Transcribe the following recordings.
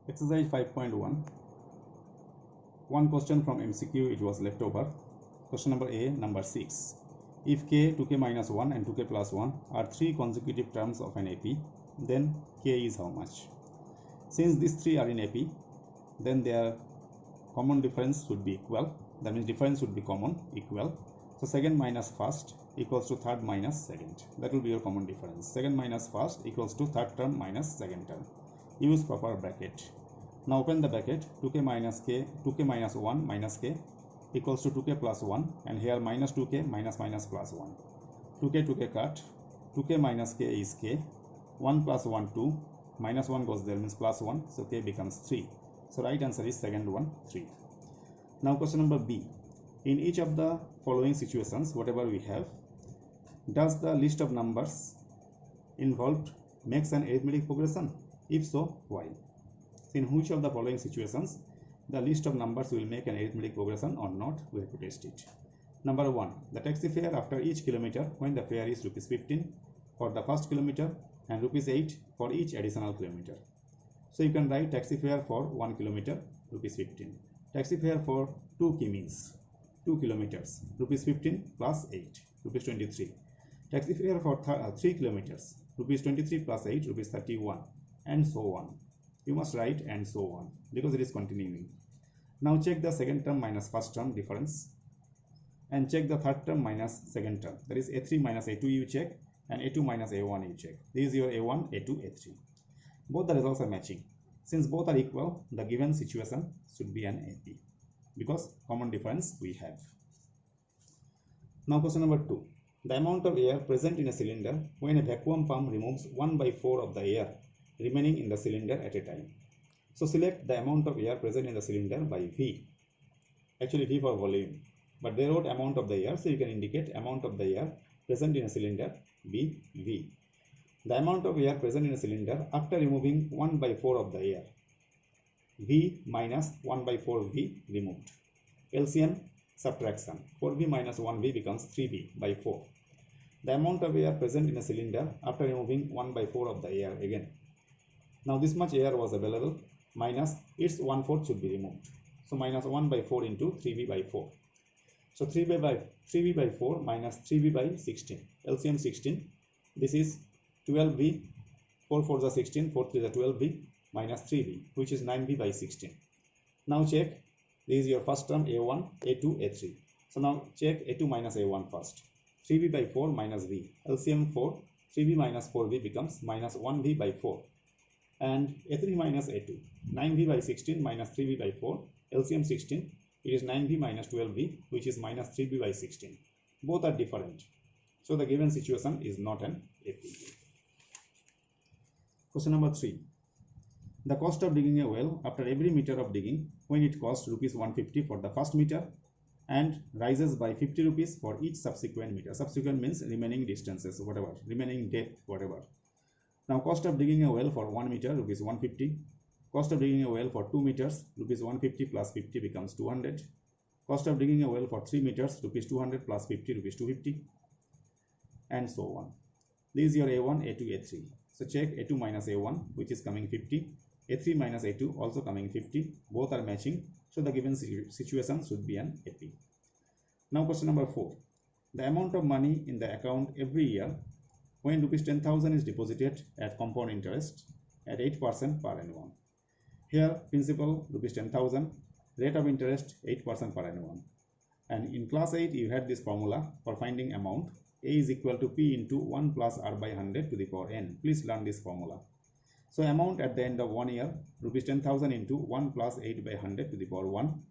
Exercise 5.1. One question from MCQ, it was left over. Question number A, number 6. If k, 2k minus 1 and 2k plus 1 are three consecutive terms of an AP, then k is how much? Since these three are in AP, then their common difference should be equal. That means difference should be common, equal. So second minus first equals to third minus second. That will be your common difference. Second minus first equals to third term minus second term. Use proper bracket. Now open the bracket. 2k minus 1 minus k equals to 2k plus 1, and here minus 2k minus minus plus 1. 2k cut. 2k minus k is k. 1 plus 1 2, minus 1 goes there, means plus 1, so k becomes 3. So right answer is second one, 3. Now question number B. In each of the following situations, whatever we have, does the list of numbers involved makes an arithmetic progression? If so, why? In which of the following situations the list of numbers will make an arithmetic progression or not? We have to test it. Number 1. The taxi fare after each kilometer when the fare is rupees 15 for the first kilometer and rupees 8 for each additional kilometer. So you can write taxi fare for 1 kilometer rupees 15. Taxi fare for 2 kimis, 2 kilometers, rupees 15 plus 8, rupees 23. Taxi fare for 3 kilometers, rupees 23 plus 8, rupees 31, and so on. You must write and so on because it is continuing. Now check the second term minus first term difference and check the third term minus second term. That is A3 minus A2 you check and A2 minus A1 you check. This is your A1, A2, A3. Both the results are matching. Since both are equal, the given situation should be an AP because common difference we have. Now question number 2. The amount of air present in a cylinder when a vacuum pump removes 1/4 of the air remaining in the cylinder at a time. So select the amount of air present in the cylinder by V. Actually V for volume, but they wrote amount of the air, so you can indicate amount of the air present in a cylinder be V. The amount of air present in a cylinder after removing 1/4 of the air. V minus 1/4 V removed. LCM subtraction. 4V minus 1V becomes 3V by 4. The amount of air present in a cylinder after removing 1/4 of the air again. Now this much air was available, minus its 1/4 should be removed. So minus 1/4 into 3V by 4. So 3V by 4 minus 3V by 16. LCM 16. This is 12V. 4 4 is 16. 4 3 is 12V minus 3V, which is 9V by 16. Now check. This is your first term A1, A2, A3. So now check A2 minus A1 first. 3V by 4 minus V. LCM 4. 3V minus 4V becomes minus 1V by 4. And A3 minus A2, 9V by 16 minus 3V by 4, LCM 16, it is 9V minus 12V, which is minus 3V by 16. Both are different. So the given situation is not an AP. Question number 3. The cost of digging a well after every meter of digging when it costs rupees 150 for the first meter and rises by 50 rupees for each subsequent meter. Subsequent means remaining distances, whatever, remaining depth, whatever. Now cost of digging a well for 1 meter, rupees 150. Cost of digging a well for 2 meters, rupees 150 plus 50 becomes 200. Cost of digging a well for 3 meters, rupees 200 plus 50, rupees 250, and so on. This is your A1, A2, A3. So check A2 minus A1, which is coming 50. A3 minus A2 also coming 50. Both are matching. So the given situation should be an AP. Now question number 4. The amount of money in the account every year when rupees 10,000 is deposited at compound interest at 8% per annum. Here principal rupees 10,000, rate of interest 8% per annum. And in class 8 you had this formula for finding amount. A is equal to P into 1 plus R by 100 to the power N. Please learn this formula. So amount at the end of 1 year, rupees 10,000 into 1 plus 8 by 100 to the power 1.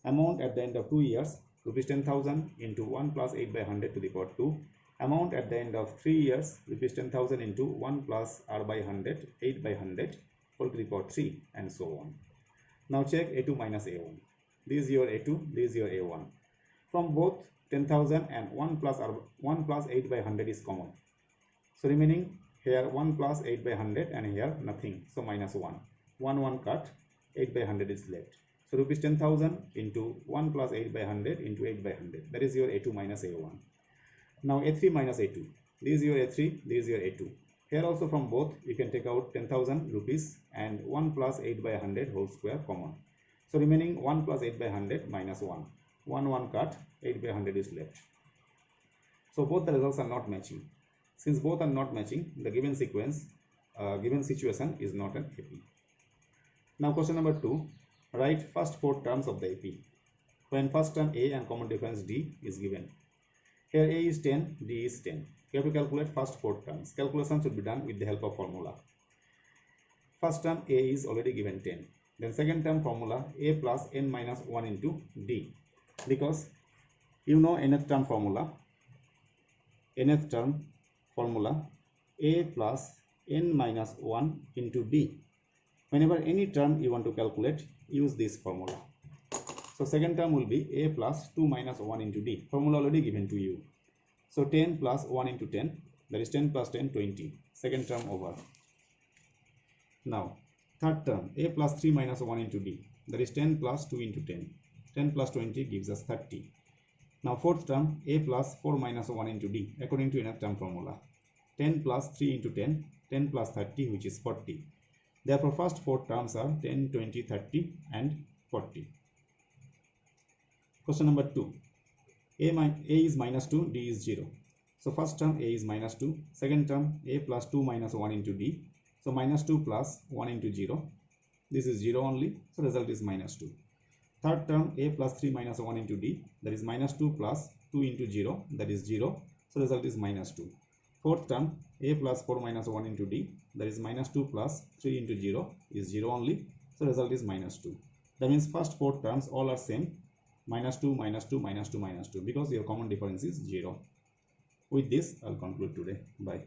Amount at the end of 2 years, rupees 10,000 into 1 plus 8 by 100 to the power 2. Amount at the end of 3 years, rupees 10,000 into 1 plus R by 100, 8 by 100, whole to the power 3, and so on. Now check A2 minus A1. This is your A2, this is your A1. From both 10,000 and 1 plus 8 by 100 is common. So remaining here 1 plus 8 by 100 and here nothing. So minus 1. 1 cut, 8 by 100 is left. So rupees 10,000 into 1 plus 8 by 100 into 8 by 100. That is your A2 minus A1. Now A3 minus A2. This is your A3, this is your A2. Here also from both you can take out 10,000 rupees and 1 plus 8 by 100 whole square common. So remaining 1 plus 8 by 100 minus 1. 1 cut, 8 by 100 is left. So both the results are not matching. Since both are not matching, the given sequence, given situation is not an AP. Now question number 2, write first 4 terms of the AP. When first term A and common difference D is given. Here A is 10, D is 10. You have to calculate first 4 terms. Calculation should be done with the help of formula. First term A is already given 10. Then second term formula A plus n minus 1 into D. Because you know nth term formula. Nth term formula A plus n minus 1 into D. Whenever any term you want to calculate, use this formula. So second term will be A plus 2 minus 1 into D. Formula already given to you. So 10 plus 1 into 10, that is 10 plus 10, 20. Second term over. Now third term A plus 3 minus 1 into D, that is 10 plus 2 into 10. 10 plus 20 gives us 30. Now fourth term A plus 4 minus 1 into D according to nth term formula. 10 plus 3 into 10, 10 plus 30, which is 40. Therefore first 4 terms are 10, 20, 30 and 40. Question number 2. A is minus 2, D is 0. So first term A is minus 2. Second term A plus 2 minus 1 into D. So minus 2 plus 1 into 0. This is 0 only. So result is minus 2. Third term A plus 3 minus 1 into D. That is minus 2 plus 2 into 0. That is 0. So result is minus 2. Fourth term A plus 4 minus 1 into D. That is minus 2 plus 3 into 0 is 0 only. So result is minus 2. That means first 4 terms all are same. Minus 2, minus 2, minus 2, minus 2, because your common difference is 0. With this, I'll conclude today. Bye.